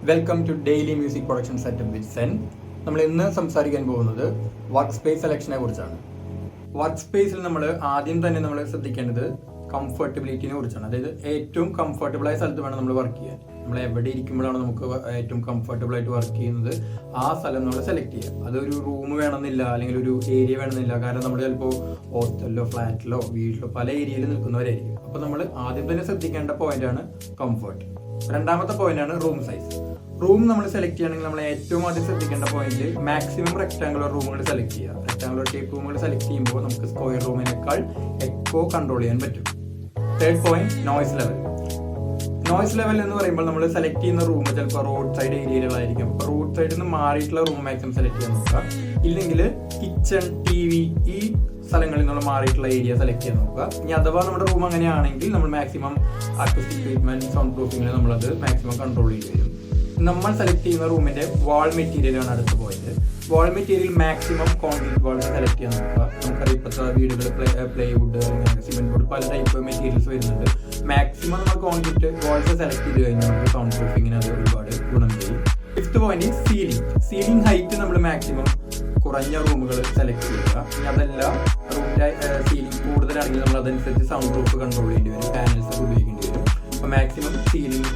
Welcome to daily music production setup with സെൻ. നമ്മൾ ഇന്ന് സംസാരിക്കാൻ പോകുന്നത് വർക്ക് സ്പേസ് സെലക്ഷനെ കുറിച്ചാണ്. വർക്ക് സ്പേസിൽ നമ്മൾ ആദ്യം തന്നെ നമ്മൾ ശ്രദ്ധിക്കേണ്ടത് കംഫർട്ടബിലിറ്റിനെ കുറിച്ചാണ്. അതായത് ഏറ്റവും കംഫർട്ടബിൾ ആയ സ്ഥലത്ത് വേണം നമ്മൾ വർക്ക് ചെയ്യാൻ. നമ്മൾ എവിടെ ഇരിക്കുമ്പോഴാണ് നമുക്ക് ഏറ്റവും കംഫർട്ടബിൾ ആയിട്ട് വർക്ക് ചെയ്യുന്നത്, ആ സ്ഥലം നമ്മൾ സെലക്ട് ചെയ്യുക. അതൊരു റൂം വേണമെന്നില്ല, അല്ലെങ്കിൽ ഒരു ഏരിയ വേണമെന്നില്ല. കാരണം നമ്മൾ ചിലപ്പോൾ ഹോസ്റ്റലിലോ ഫ്ലാറ്റിലോ വീട്ടിലോ പല ഏരിയയിൽ നിൽക്കുന്നവരായിരിക്കും. അപ്പോൾ നമ്മൾ ആദ്യം തന്നെ ശ്രദ്ധിക്കേണ്ട പോയിന്റാണ് കംഫർട്ട്. രണ്ടാമത്തെ പോയിന്റാണ് റൂം സൈസ്. റൂം നമ്മൾ സെലക്ട് ചെയ്യണമെങ്കിൽ നമ്മൾ ഏറ്റവും ആദ്യം ശ്രദ്ധിക്കേണ്ട പോയിന്റ് മാക്സിമം റെക്ടാങ്കുലർ റൂമുകൾ സെലക്ട് ചെയ്യുക. റെക്ടാങ്കുലർ ഷേപ്പ് റൂമുകൾ സെലക്ട് ചെയ്യുമ്പോൾ നമുക്ക് സ്ക്വയർ റൂമിനേക്കാൾ എക്കോ കൺട്രോൾ ചെയ്യാൻ പറ്റും. Third point noise level. Noise level എന്ന് പറയുമ്പോൾ നമ്മൾ സെലക്ട് ചെയ്യുന്ന റൂം ചിലപ്പോൾ റോഡ് സൈഡ് ഏരിയകളായിരിക്കും. അപ്പോൾ റോഡ് സൈഡിൽ നിന്ന് മാറിയിട്ടുള്ള റൂം മാക്സിമം സെലക്ട് ചെയ്യാൻ നോക്കുക. ഇല്ലെങ്കിൽ കിച്ചൺ, TV ഈ സ്ഥലങ്ങളിൽ നിന്ന് മാറിയിട്ടുള്ള ഏരിയ സെലക്ട് ചെയ്യാൻ നോക്കുക. ഇനി അഥവാ നമ്മുടെ റൂം അങ്ങനെയാണെങ്കിൽ നമ്മൾ മാക്സിമം അക്യൂസ്റ്റിക് ട്രീറ്റ്മെന്റ്, സൗണ്ട് പ്രൂഫിങ്ങിൽ നമ്മളത് മാക്സിമം കൺട്രോൾ ചെയ്ത് വരും. നമ്മൾ സെലക്ട് ചെയ്യുന്ന റൂമിന്റെ വാൾ മെറ്റീരിയലാണ് അടുത്ത point. Wall material maximum concrete walls select ചെയ്യാൻ നോക്കുക. നമുക്കറിയാം ഇപ്പോഴത്തെ വീടുകൾ പ്ലൈവുഡ്, സിമെന്റ് ബോർഡ് പല ടൈപ്പ് മെറ്റീരിയൽസ് വരുന്നുണ്ട്. മാക്സിമം നമ്മൾ കോൺക്രീറ്റ് വാൾസ് സെലക്ട് ചെയ്ത് കഴിഞ്ഞാൽ നമുക്ക് സൗണ്ട് പ്രൂഫിങ്ങിന് അത് ഒരുപാട് ഗുണം ചെയ്യും. Fifth point ceiling. Ceiling height നമ്മൾ മാക്സിമം കുറഞ്ഞ റൂമുകൾ സെലക്ട് ചെയ്യുക. ഇനി അതല്ല റൂമിന്റെ സീലിംഗ് കൂടുതലാണെങ്കിൽ നമ്മൾ അതനുസരിച്ച് സൗണ്ട് പ്രൂഫ് കൺട്രോൾ ചെയ്യേണ്ടി വരും, പാനൽസ് ഉപയോഗിക്കേണ്ടി വരും. അപ്പോൾ മാക്സിമം സീലിംഗ്